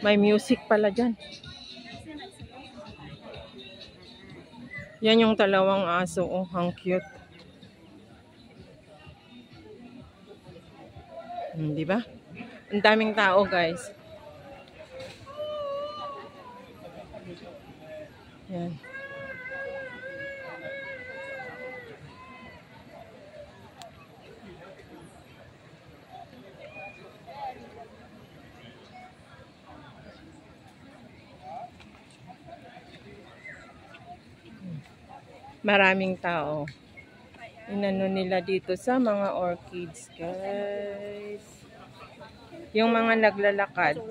May music pala dyan. Yan yung dalawang aso. Oh, ang cute. Di ba? Ang daming tao, guys. Yan. Maraming tao. Inano nila dito sa mga orchids, guys. Yung mga naglalakad.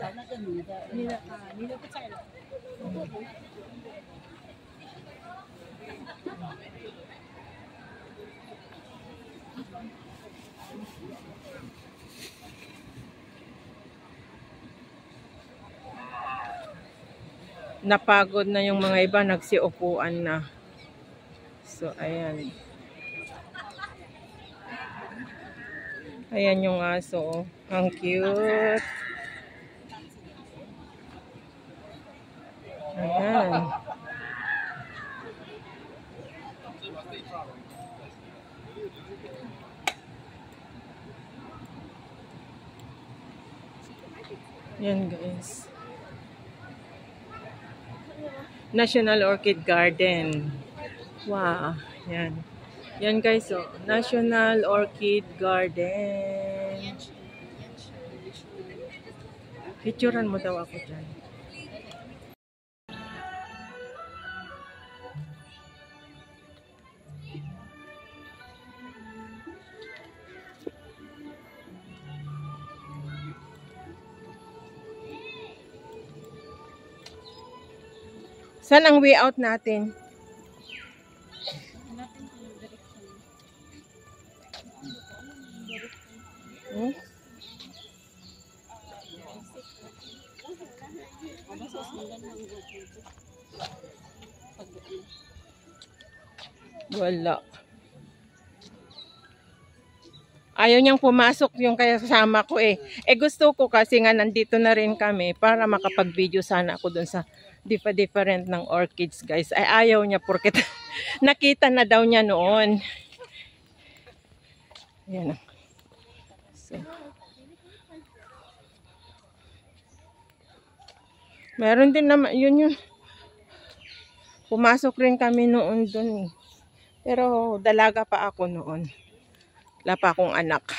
Napagod na yung mga iba, nagsiupuan na. So, ayan. Ayan yung aso. Ang cute. Ayan. Yan, guys. National Orchid Garden. Wow. Yan. Yan, guys. Oh. National Orchid Garden. Picturean mo daw ako dyan. Saan ang way out natin? Hmm? Wala. Ayaw niyang pumasok yung kasama ko eh. Eh gusto ko kasi nga nandito na rin kami para makapag-video sana ako dun sa different ng orchids, guys. Ay ayaw niya porque nakita na daw niya noon. Ayan. So, meron din naman, yun. Pumasok rin kami noon dun eh. Pero dalaga pa ako noon. Wala pa akong anak.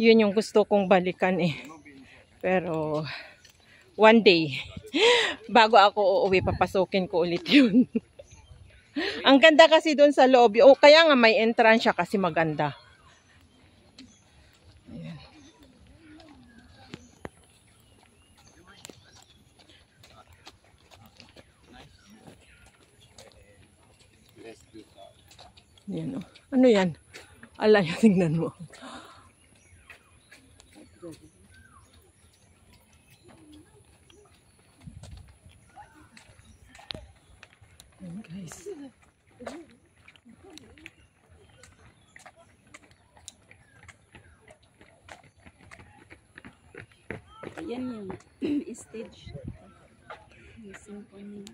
Yun yung gusto kong balikan eh. Pero one day, bago ako uuwi, papasukin ko ulit yun. Ang ganda kasi doon sa loob. O kaya nga may entrance siya kasi maganda. Ayan. Yan, oh. Ano yan? Ala, tingnan mo. Ayan, guys. Ayan yung stage. Yung symphony.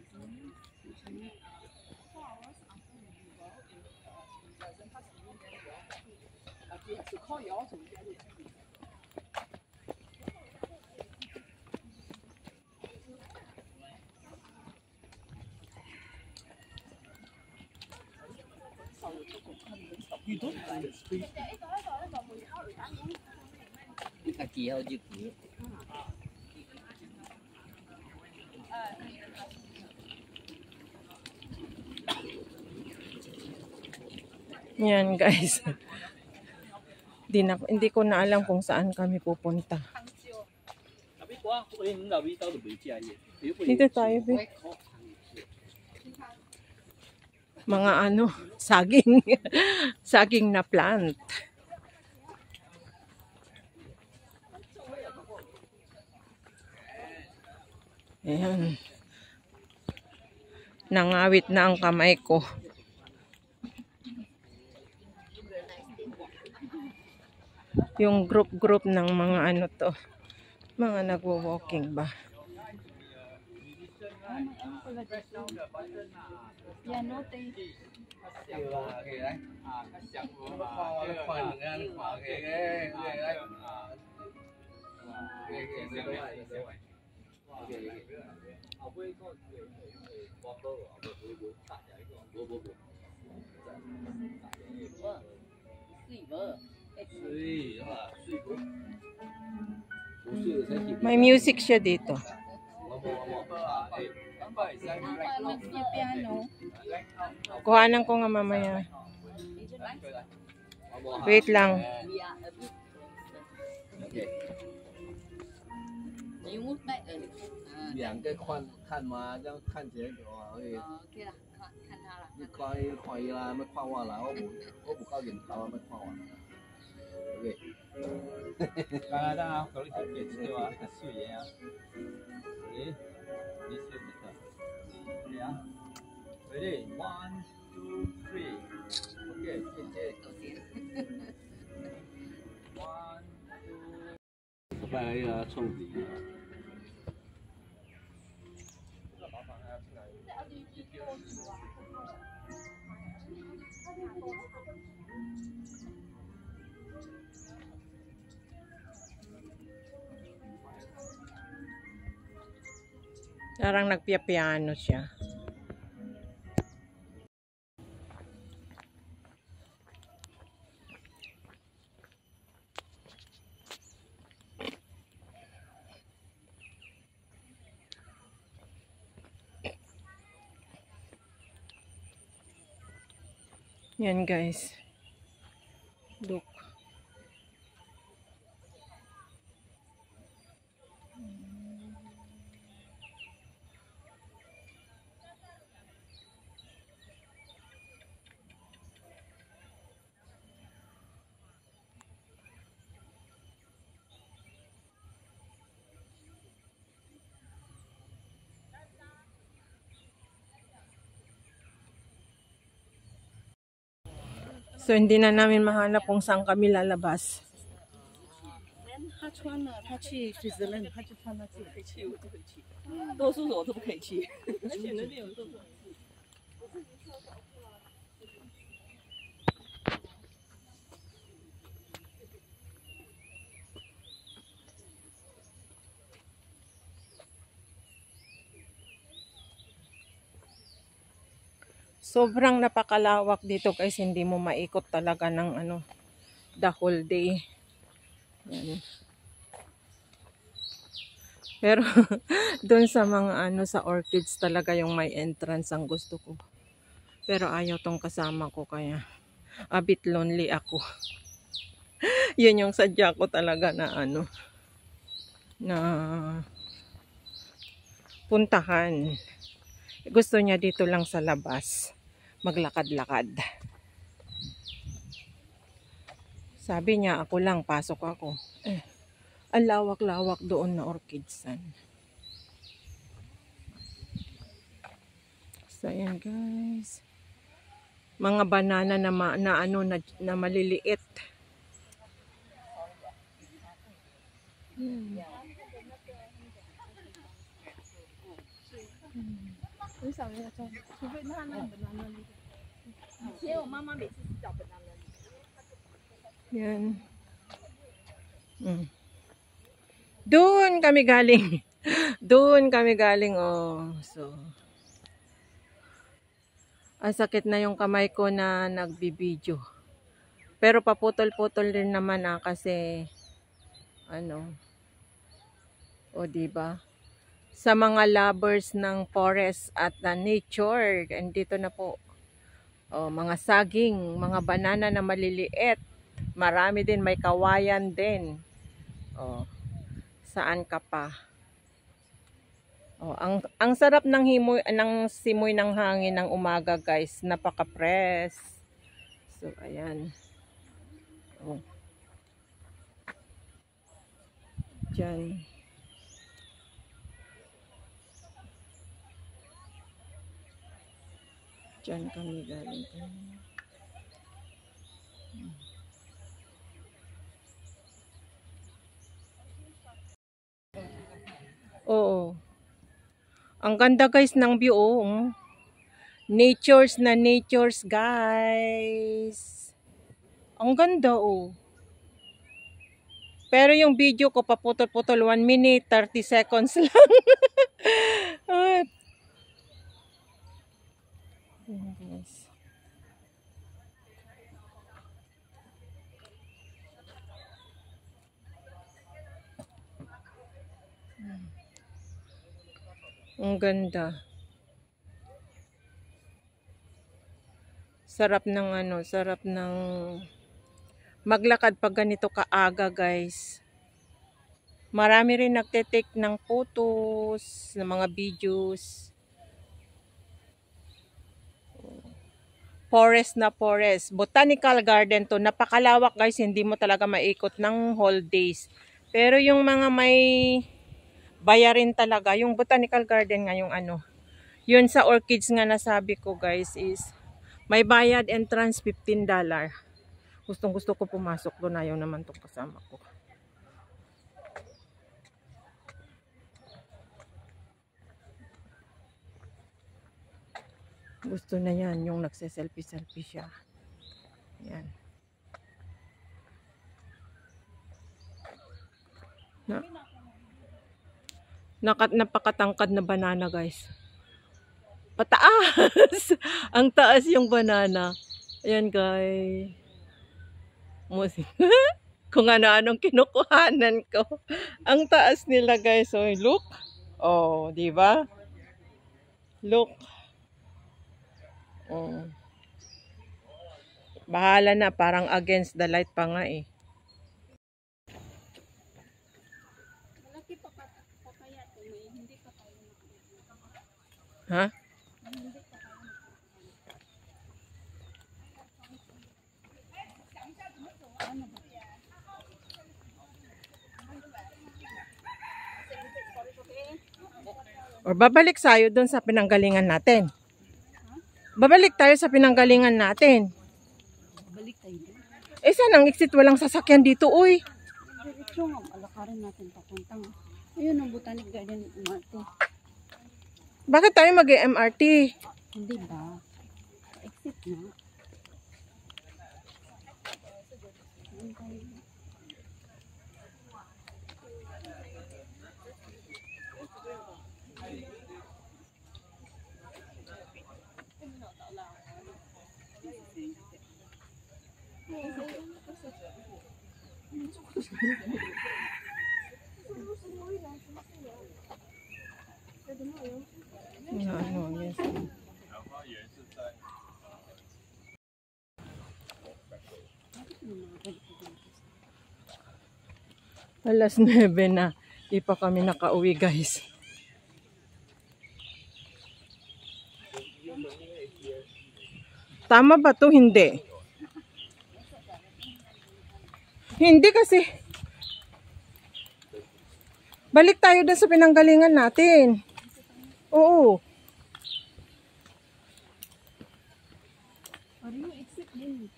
Yan, guys. Hindi ko na alam kung saan kami pupunta. Dito tayo, be. Mga ano, saging. Saging na plant. Ayan. Nangawit na ang kamay ko. Yung group ng mga ano to. Mga nagwo-walking ba. Ah, may ano pala dito. Piano tayo. May music siya dito. Yung piano. Kuhanan ko nga mamaya. Wait lang. 两个看嘛，这样看起来就话可以。OK 啦，看他啦。你看伊啦，咪看我啦，我唔夠認頭啊，咪看我。OK。等下，嗰啲條件先話燒嘢啊。咦？你燒唔得？係啊。Ready? 1, 2, 3. OK，姐姐。1, 2。拜呢個衝字啊！ Parang nagpiapiano siya. Yan guys. Look. So, hindi na namin mahanap kung saan kami lalabas. 他穿了，他去水泽伦，他就穿他自己可以去，我就可以去。多数我都不可以去。而且那边有多少？ Sobrang napakalawak dito guys, hindi mo maikot talaga ng ano, the whole day. Yan. Pero doon sa mga ano sa orchids talaga yung may entrance ang gusto ko. Pero ayaw tong kasama ko kaya a bit lonely ako. Yun yung sadya ko talaga na ano na puntahan. Gusto niya dito lang sa labas maglakad-lakad. Sabi niya ako lang, pasok ako. Ang lawak-lawak doon na orchidsan. So ayan guys. Mga banana na maliliit. Hmm. 很少人家种，除非他那本来那里。以前我妈妈每次是找本来那里。 Yan. Doon kami galing. Doon kami galing. Oh. So, ang sakit na yung kamay ko na nagbibideo. Pero paputol-putol din naman kasi ano. O diba? Sa mga lovers ng forest at nature, andito na po. O, mga saging, mga banana na maliliit. Marami din, may kawayan din. O, saan ka pa? O, ang sarap ng simoy ng hangin ng umaga, guys. Napaka-press. So, ayan. O. Diyan. Diyan kami galing. Oo. Ang ganda guys ng view. Oh. Natures na natures guys. Ang ganda oh. Pero yung video ko paputol-putol 1 minute 30 seconds lang. Ay. Yes. Ang ganda. Sarap ng sarap ng maglakad pag ganito kaaga, guys. Marami rin nagte-take ng photos, ng mga videos. Forest na forest. Botanical garden to. Napakalawak, guys. Hindi mo talaga maikot ng whole days. Pero yung mga may bayarin talaga, yung botanical garden nga yung yun sa orchids nga nasabi ko, guys, is may bayad entrance $15. Gustong gusto ko pumasok doon. Ayaw naman itong kasama ko. Gusto na yan, yung nagse-selfie-selfie siya. Yan. Napakatangkad na banana, guys. Pataas! Ang taas yung banana. Ayan, guys. Kung ano-anong kinukuhanan ko. Ang taas nila, guys. So, look. Oh, di ba? Look. Oh. Bahala na, parang against the light pa nga eh. Ha? Or babalik tayo doon sa pinanggalingan natin. Babalik tayo sa pinanggalingan natin. Balik tayo doon. Eh, saan ang exit? Walang sasakyan dito, uy. Diretso nga, alakarin natin papuntang. Ayun ang Botanic Garden MRT. Bakit tayo mag-MRT? Hindi ba? Exit na. Yes. Alas 9 na. Di pa kami nakauwi, guys. Tama ba to? Hindi. Hindi kasi. Balik tayo doon sa pinanggalingan natin. Oo. Parang exit din.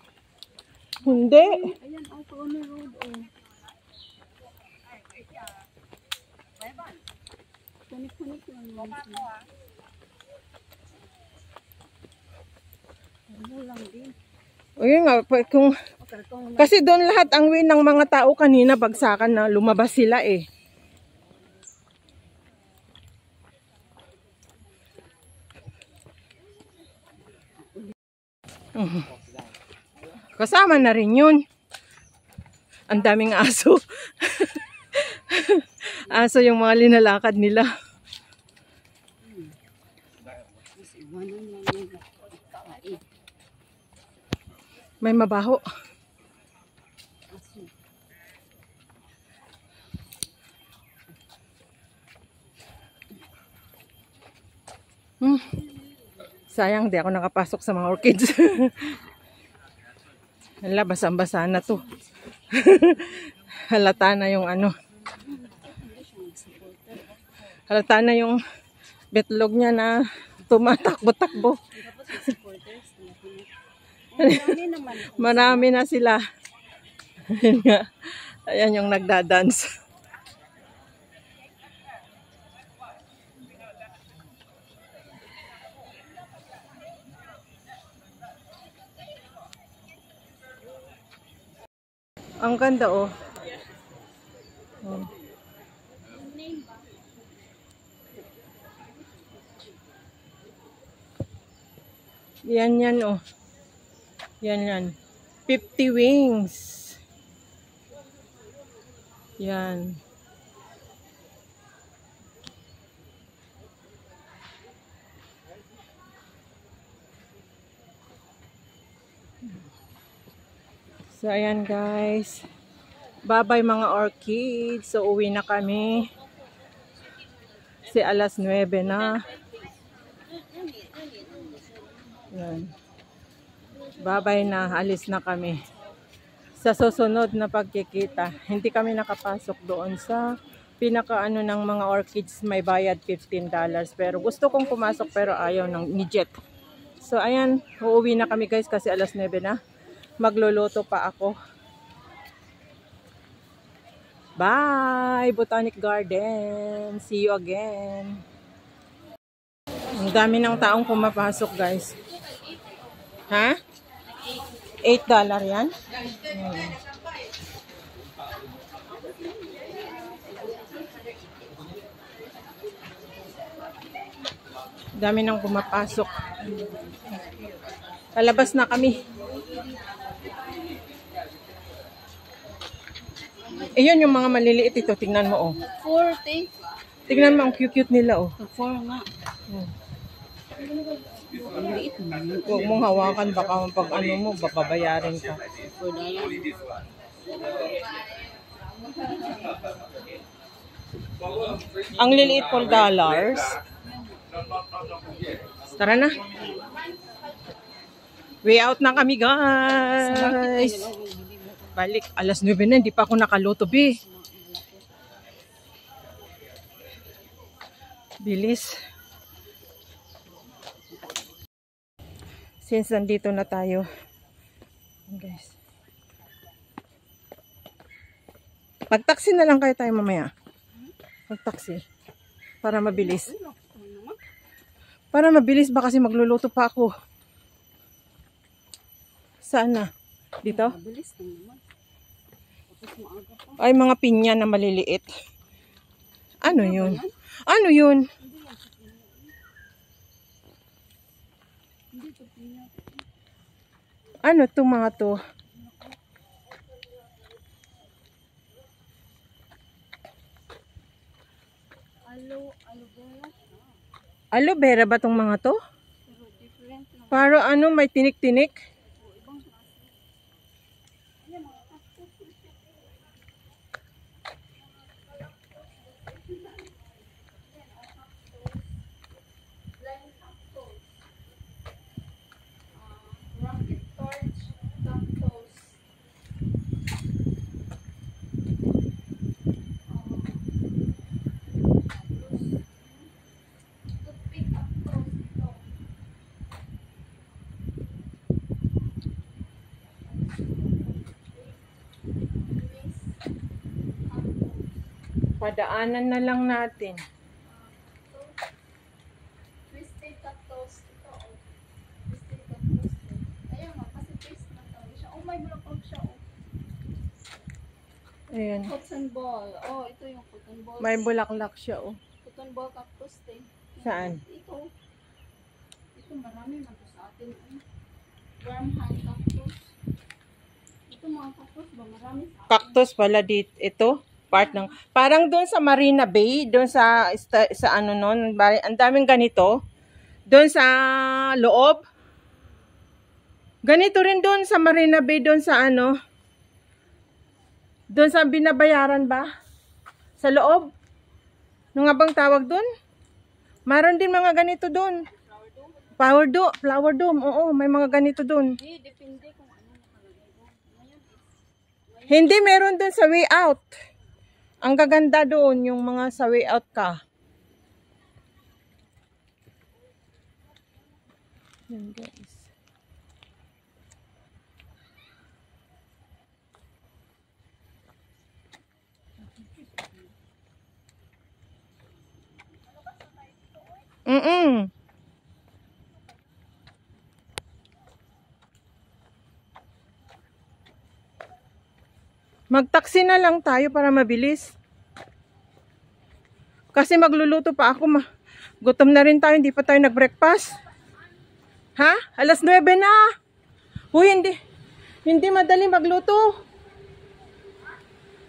Hindi. Ayan, auto on the road. Kunik-kunik lang lang. Ano lang din. O yun nga, kasi doon lahat ang way ng mga tao kanina bagsakan na lumabas sila eh. Kasama na rin yun. Ang daming aso. Aso yung mga linalakad nila. May mabaho. Sayang, di ako nakapasok sa mga orchids. Hala, basang-basa na to. Halata na yung halata na yung betlog niya na tumatakbo-takbo. Marami na sila. Ayan yung nagdadance. Ang ganda oh. Oh. Yan oh. Yan. 50 wings. Yan. So, ayan guys. Bye-bye mga orchids. So, uwi na kami. Kasi alas 9 na. Yan. Bye-bye na. Alis na kami. Sa susunod na pagkikita. Hindi kami nakapasok doon sa pinakaano ng mga orchids. May bayad $15. Pero gusto kong pumasok pero ayaw ni Jet. So, ayan. Uuwi na kami guys kasi alas 9 na. Magluluto pa ako. Bye! Botanic Garden. See you again. Ang dami ng taong pumapasok guys. Ha? $8 yan? Dami nang pumapasok. Palabas na kami. Ayun yung mga maliliit ito. Tingnan mo oh. 40. Tingnan mo ang cute nila oh. 4 nga. Ang liit mo. Huwag mong hawakan. Baka pag ano mo, babayarin ka. Ang liliit $4. Tara na. Way out na kami guys. Balik. Alas 9 na. Hindi pa ako nakaluto be. Bilis. Since nandito na tayo. Guys. Mag-taxi na lang kayo tayo mamaya. Mag-taxi. Para mabilis. Para mabilis ba kasi magluluto pa ako. Saan na? Dito? Mabilis ka naman. Tapos maaga pa. Ay, mga pinya na maliliit. Ano yun? Ano yun? Ano to mga to? Aloe vera ba tong mga to? Para ano, may tinik-tinik? Padaanan na lang natin. Twisted cactus. Ito, oh. Twisted cactus. Ayan nga, kasi twist na tawag siya. Oh, may bulaklak siya, oh. Ayan. Cotton ball. Oh, ito yung cotton ball. May bulaklak siya, oh. Cotton ball cactus, eh. Saan? Ito. Ito, marami na to sa atin. Worm hand cactus. Ito mga cactus ba? Marami sa atin. Cactus pala dito. Ito. Part ng, parang doon sa Marina Bay, doon sa ano nun, ang daming ganito. Doon sa loob. Ganito rin doon sa Marina Bay, doon sa ano. Doon sa binabayaran ba? Sa loob. Ano nga bang tawag doon? Maron din mga ganito doon. Flower dome. Oo, may mga ganito doon. Hindi, depende kung ano nakalagay mo. Ngayon is, Hindi, meron doon sa way out. Ang gaganda doon, yung mga sa way out ka. Yan guys. Mag-taxi na lang tayo para mabilis. Kasi magluluto pa ako. Gutom na rin tayo, hindi pa tayo nag-breakfast. Ha? Alas 9 na. Uy, hindi madali magluto.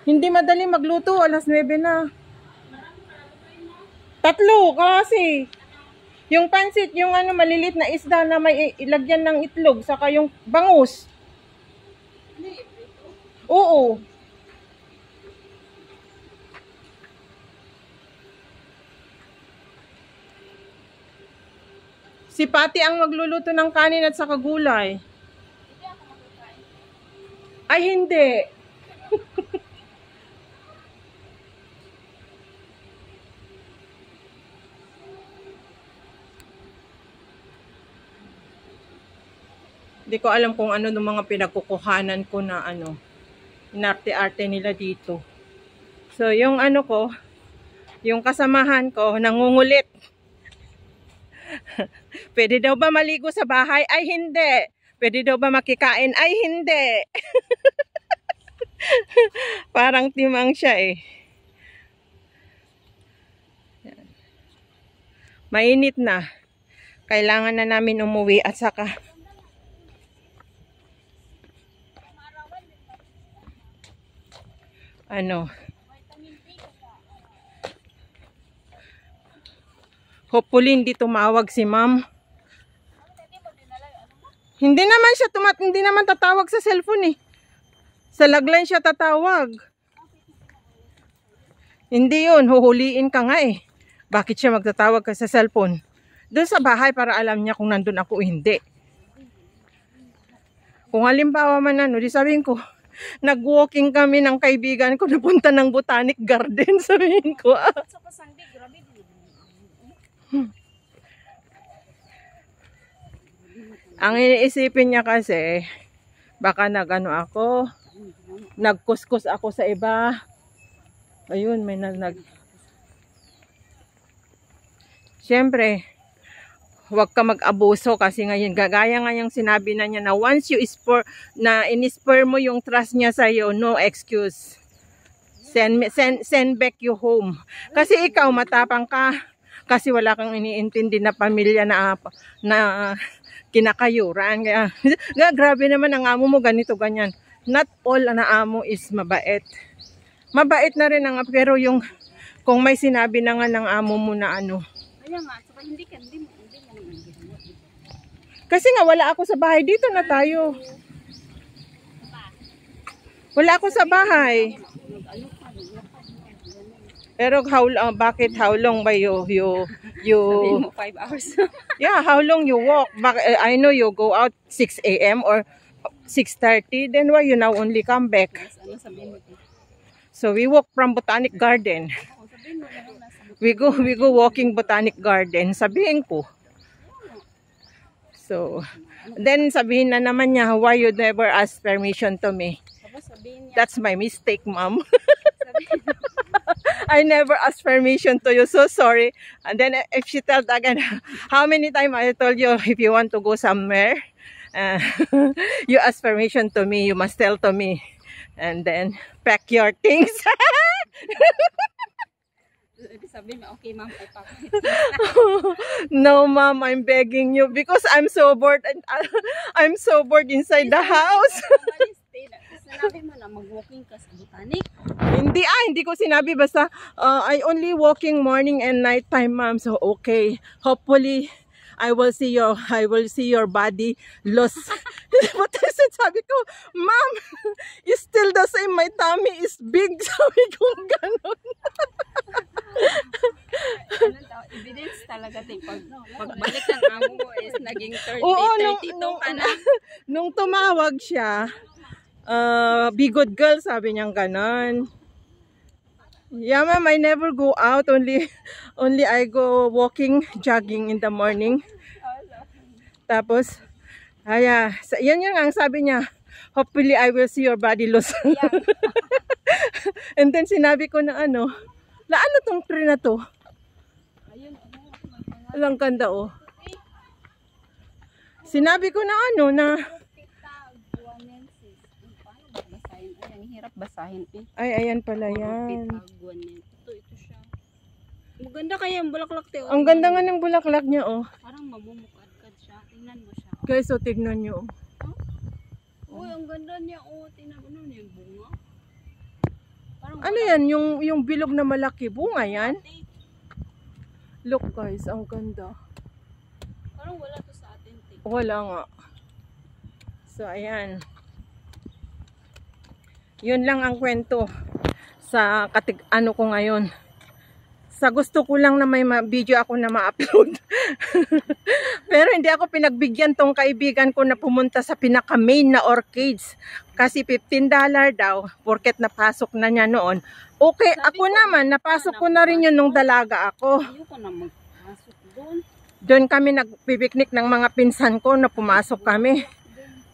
Hindi madali magluto, alas 9 na. 3 kasi. Yung pansit, yung malilit na isda na may ilagyan ng itlog, saka yung bangus. Oo. Si Pati ang magluluto ng kanin at saka gulay. Ay, hindi. Hindi ko alam kung ano ng mga pinagkukuhanan ko na inarte-arte nila dito. So, yung yung kasamahan ko, nangungulit. Pwede daw ba maligo sa bahay? Ay, hindi. Pwede daw ba makikain? Ay, hindi. Parang timang siya eh. Yan. Mainit na. Kailangan na namin umuwi at saka hopefully hindi tumawag si ma'am. Hindi naman tatawag sa cellphone eh. Sa lagline siya tatawag. Hindi yun, huhuliin ka nga eh. Bakit siya magtatawag ka sa cellphone? Doon sa bahay para alam niya kung nandun ako o hindi. Kung halimbawa man di sabihin ko, nag-walking kami ng kaibigan ko, napunta ng Botanic Garden, sabihin ko. Ang iniisipin niya kasi, baka nagkuskus ako sa iba. Ayun, may Siyempre, huwag ka mag-abuso kasi ngayon, gagaya nga yung sinabi na niya na once you in-spur mo yung trust niya sa'yo, no excuse. Send back you home. Kasi ikaw, matapang ka. Kasi wala kang iniintindi na pamilya na kinakayuran. Kaya, grabe naman ang amo mo, ganito, ganyan. Not all na amo is mabait. Mabait na rin pero kung may sinabi na nga ng amo mo na Kaya nga, hindi naman kasi nga wala ako sa bahay, dito na tayo. Wala ako sa bahay. Pero bakit how long ba you 5 hours. Yeah, how long you walk? I know you go out 6 a.m. or 6:30, then why you now only come back? So we walk from Botanic Garden. We go walking Botanic Garden, sabihin ko. So, then sabihin na naman niya, why you never ask permission to me? That's my mistake, ma'am. I never asked permission to you, so sorry. And then if she tells again, how many times I told you if you want to go somewhere, you ask permission to me, you must tell to me. And then, pack your things. Okay, ma'am, I pack. No, ma'am, I'm begging you because I'm so bored and I'm so bored inside the house. Sinabi mo na mag-walking ka sa Botanic? Hindi ko sinabi, basta I only walking morning and night time, ma'am. So okay, hopefully I will see your body loss. But I said, sabi ko, ma'am, it's still the same, my tummy is big. Sabi ko ganon. Evidence talaga pagbalik ng amo mo is naging 32 ka na. Nung tumawag siya, be good girl, sabi niyang ganon. Yeah, ma'am, I never go out, only I go walking, jogging in the morning. Tapos yan yung ang sabi niya, hopefully I will see your body loss. Yeah. And then sinabi ko na ano tong tree na to? Alang ganda oh. Sinabi ko na na Ang hirap basahin eh. Ay, ayan pala yan. Pitagwan yan. Ito siya. Maganda kaya ang bulaklak te. Ang ganda nga ng bulaklak niya, oh. Parang mamumukadkad siya. Tingnan mo siya. Guys, so tignan nyo. Uy, ang ganda niya. Oh, tingnan mo na yung bunga. Parang Ano yan? Yung bilog na malaki. Bunga yan? Look guys, ang ganda. Parang wala to sa atin. Te. Wala nga. So, ayan. Yun lang ang kwento sa ano ko ngayon. Sa gusto ko lang na may video ako na ma-upload. Pero hindi ako pinagbigyan tong kaibigan ko na pumunta sa pinaka-main na orchids. Kasi $15 daw, porket napasok na niya noon. Okay, Sabi ako ko, naman, napasok ko na rin yun nung dalaga ako. Ayoko na magpasok doon. Doon kami nagpipiknik ng mga pinsan ko na pumasok kami.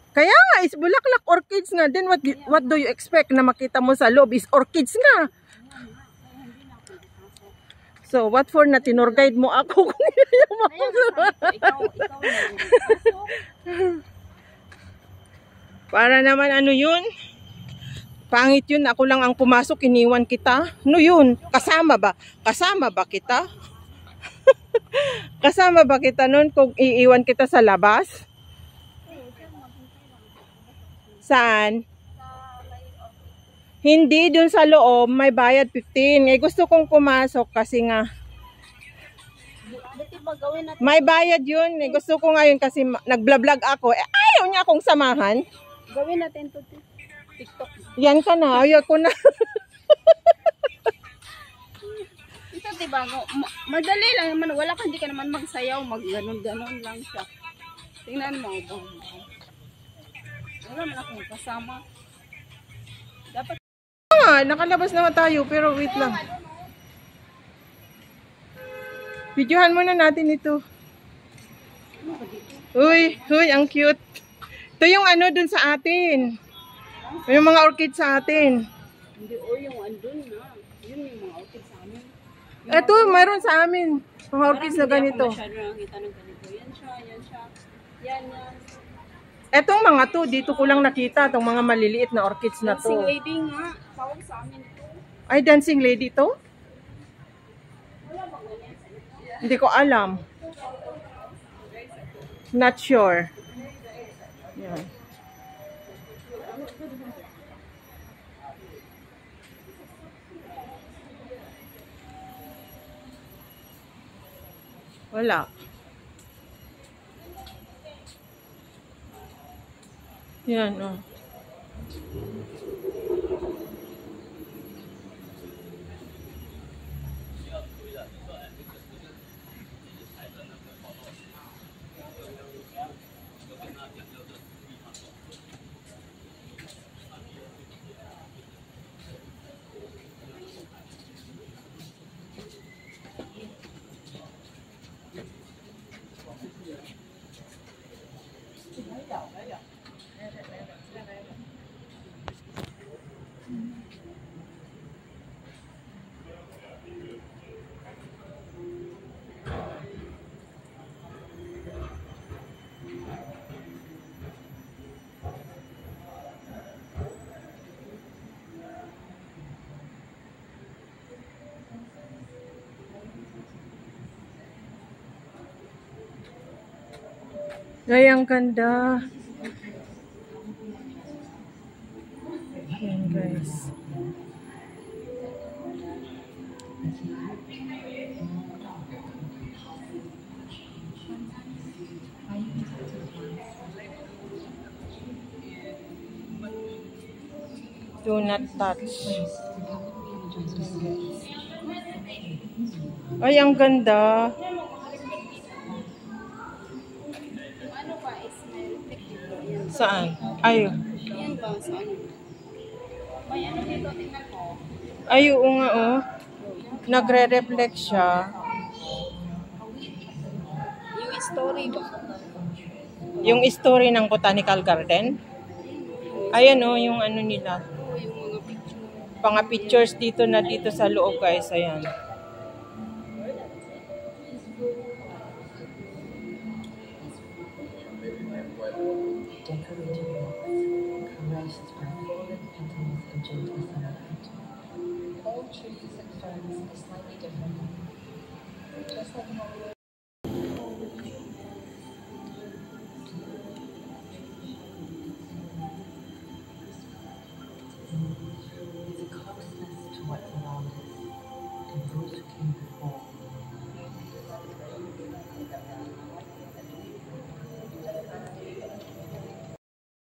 Kaya nga, is bulaklak orchids nga. Then what do you expect na makita mo sa loob is orchids nga. So, what for na tinur guide mo ako kung Ayun, sabi ko, ikaw na magpasok. Para naman ano yun? Pangit yun, ako lang ang pumasok, iniwan kita. Ano yun? Kasama ba? Kasama ba kita? Kasama ba kita nun kung iiwan kita sa labas? Saan? Hindi, dun sa loob, may bayad 15. Eh, gusto kong pumasok kasi nga, Buti ba gawin natin? may bayad yun. Eh, gusto ko ngayon kasi nagblog ako. Eh, ayaw niya akong samahan. Gawin natin to TikTok. Yan ka na, ayaw ko na. Ito diba, madali lang naman. Wala ka, hindi ka naman magsayaw. Mag-ganon-ganon lang siya. Tingnan mo. Wala man akong kasama. Dapat Nakalabas naman tayo, pero wait lang. Videohan muna natin ito. Uy, ang cute. Ito yung ano dun sa atin. Yung mga orchid sa atin. hindi yung andun na. Yun yung mga orchid sa amin. Ito, mayroon sa amin. Mga orchids na ganito. Parang hindi ako masyado nakakita ng ganito. Yan siya, yan siya. Yan. Etong mga to, dito ko lang nakita. Itong mga maliliit na orchids na Dancing to. lady nga. Tawag sa amin ito. Ay, dancing lady to? Hindi ko alam. Not sure. Yan. Wala. Yan, oh. Ay, ang ganda. Ayan, guys. Do not touch. Ay, ang ganda. Ano ba is may reflective yan. Saan? Ay, Yan ba sa ano? May ano dito, tingnan ko. ay, oo nga, oh. Nagre-reflect siya. Yung story ba? Yung story ng Botanical Garden. Ayan, oh, yung ano nila. Oo, yung mga picture. Mga pictures dito na dito sa loob, guys. Ayan.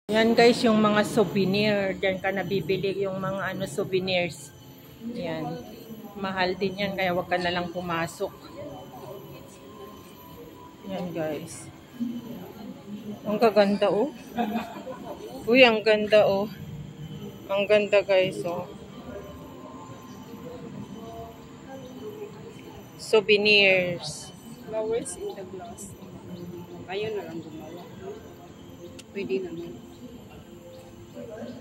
Yan guys, yung mga souvenir. Diyan ka nabibili yung mga souvenirs. Yan. Mahal din yan, kaya wag ka na lang pumasok. Yan guys. Ang gaganda oh. Uy, ang ganda oh. Ang ganda guys oh. Souvenirs. Flowers in the glass. Kayo na lang gumawa. Pwede naman.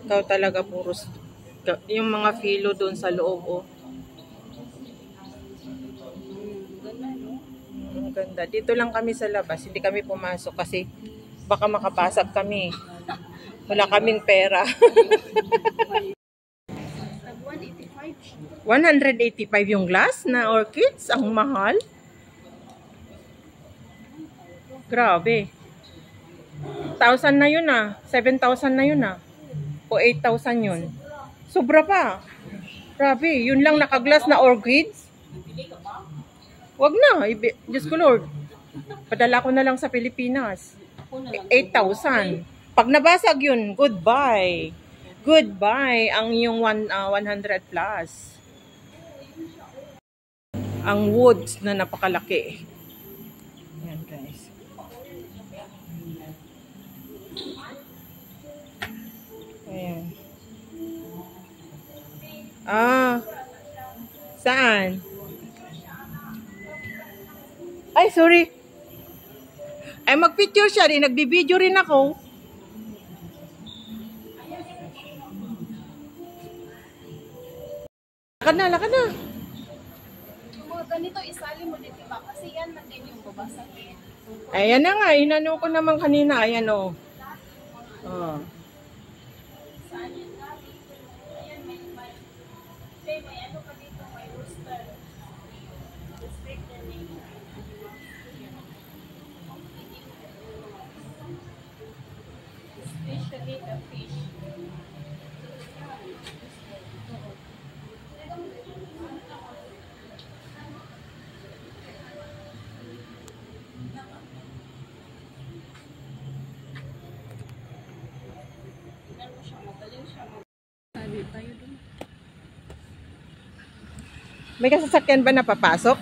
Ikaw talaga puros. Yung mga filo doon sa loob oh. Ganda, no? Ang ganda. Dito lang kami sa labas. Hindi kami pumasok kasi baka makabasag kami. Wala kaming pera. 185 yung glass na orchids. Ang mahal. Grabe. 1,000 na yun ah. 7,000 na yun ah. O 8,000 yun. Sobra pa. Grabe. Yun lang nakaglass na orchids. Wag na. Diyos ko Lord. Padala ko na lang sa Pilipinas. 8,000. Pag nabasag yun, goodbye. Goodbye ang yung 100 plus. Ang woods na napakalaki. Yan guys. Ayan. Ah. Saan? Ay, sorry. Ay, mag-picture siya rin. Nagbibideo rin ako. Lakad na. Mga ganito, isali mo din, diba? Kasi yan man din yung babasagin. Ayan na nga. Inano ko naman kanina. Ayan o. Oh. Saan yan gabi? Ayan, may ano pa dito, may rooster. Respect the name. Especially the fish. Sabi tayo dun. May kasasakyan ba na papasok?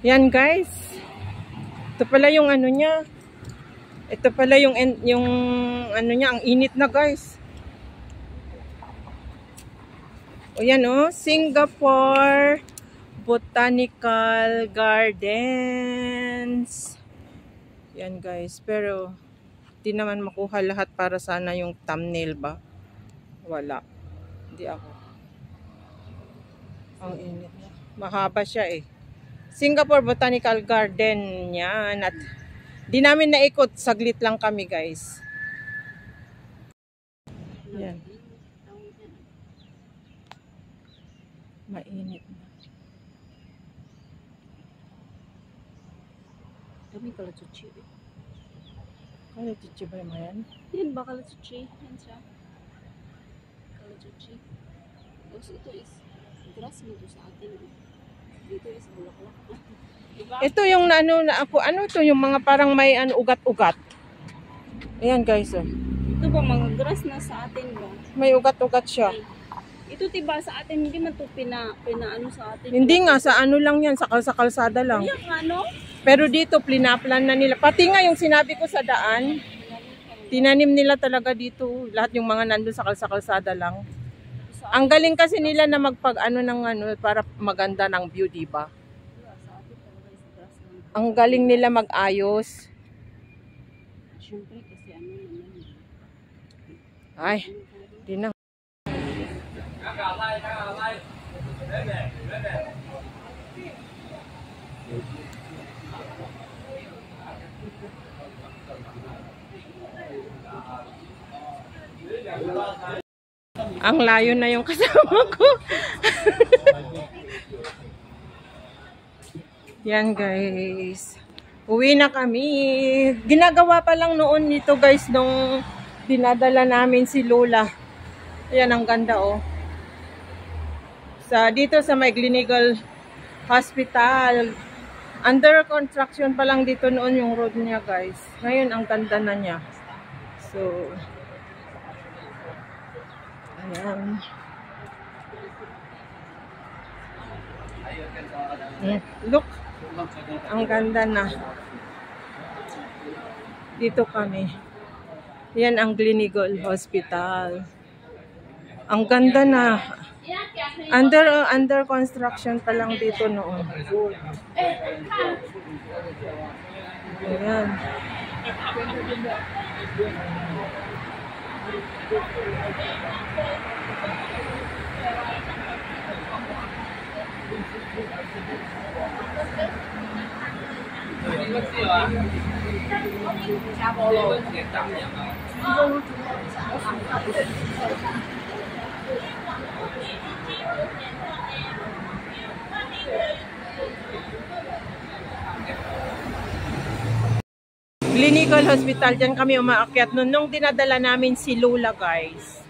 Yan guys. Ito pala yung ano niya. Ito pala yung ano niya. Ang init na guys. O yan oh. Singapore Botanical Gardens. Yan guys. Pero di naman makuha lahat para sana yung thumbnail ba. Wala. Hindi ako. Ang init na. Mahaba siya eh. Singapore Botanical Garden yan. At di namin naikot. Saglit lang kami guys. Yan. Mainit na. Kami kalatuchi. Kaya chichi ba yung yan? Yan ba kalatuchi? Yan siya. Kalatuchi. Tapos ito is grass mo sa atin. Dito is bulaklak. Diba? Ito yung ano to yung mga parang may ugat-ugat. Ayan guys oh. Ito ba mga grass na sa atin ba? May ugat-ugat siya. Ito tiba sa atin, hindi man ito pinaano sa atin. Hindi nga, sa ano lang yan, sa kalsada lang. Kaya ano? Pero dito, plinaplan na nila. Pati nga yung sinabi ko sa daan, tinanim nila talaga dito. Lahat yung mga nandun sa kalsada lang. Ang galing kasi nila na para maganda ng view, diba? Ang galing nila mag-ayos. Siyempre kasi ano naman. Ay, di na. Ang layo na yung kasama ko. Yan guys. Uwi na kami. Ginagawa pa lang noon nito guys nung dinadala namin si Lola. Ayan ang ganda oh. Dito sa may Gleneagle Hospital. Under construction pa lang dito noon yung road niya guys. Ngayon ang ganda na niya. So ayan. Look. Ang ganda na. Dito kami. Yan ang Gleneagle Hospital. Ang ganda na. Under construction pa lang dito noon. Ayan. Gleneagle Hospital, dyan kami umaakyat nung dinadala namin si Lola guys.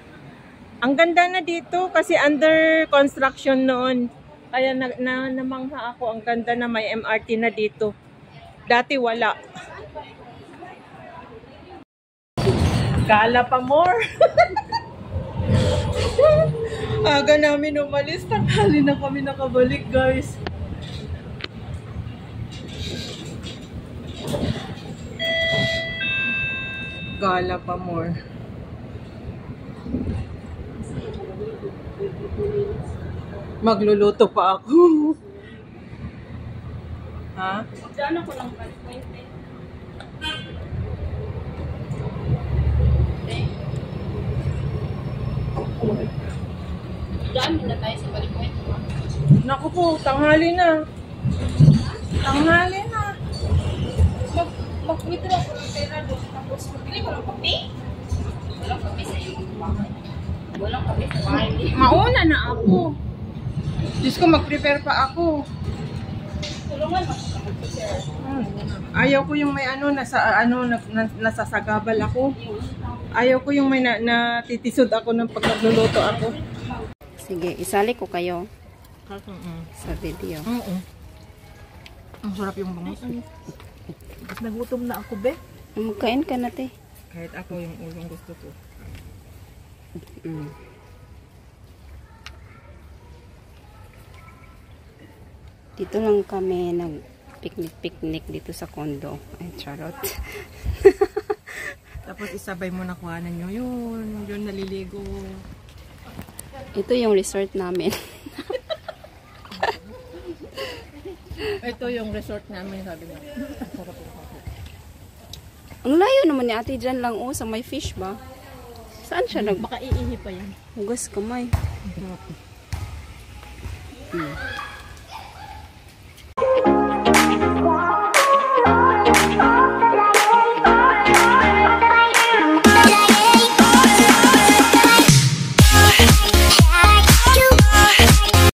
Ang ganda na dito kasi under construction noon. Kaya namangha ako, ang ganda na may MRT na dito. Dati wala. Gala pa more. Aga namin umalis, tanghali na kami nakabalik guys. Gala pa more. Magluluto pa ako. Ha? Magkano ko lang pa? 20. Dami na tayo sa balikwet. Naku po, tanghali na. Tanghali na. Mag-withdraw ko ng pera doon. Tapos magbili ko ng kape. Walang kape sa iyo. Walang kape sa bahay. Mauna na ako. Diyos ko, mag-prepare pa ako. Tulungan mo sa mag-prepare. Ayaw ko yung may nasasagabal ako. Ayaw ko yung may natitisod ako ng pag nagluluto ako. Sige, isali ko kayo sa video. Ang sarap yung bangus. Nagutom na ako, be. Magkain ka na, te. Kahit ako yung ulong gusto ko. Dito lang kami nag-picnic dito sa condo. Ay, charot. Tapos isabay mo na kuhanan nyo yun naliligo. Ito yung resort namin. Ito yung resort namin, sabi niya. Ang layo naman ni ate dyan lang, sa may fish ba? Saan siya Baka iihi pa yan. hugas kamay?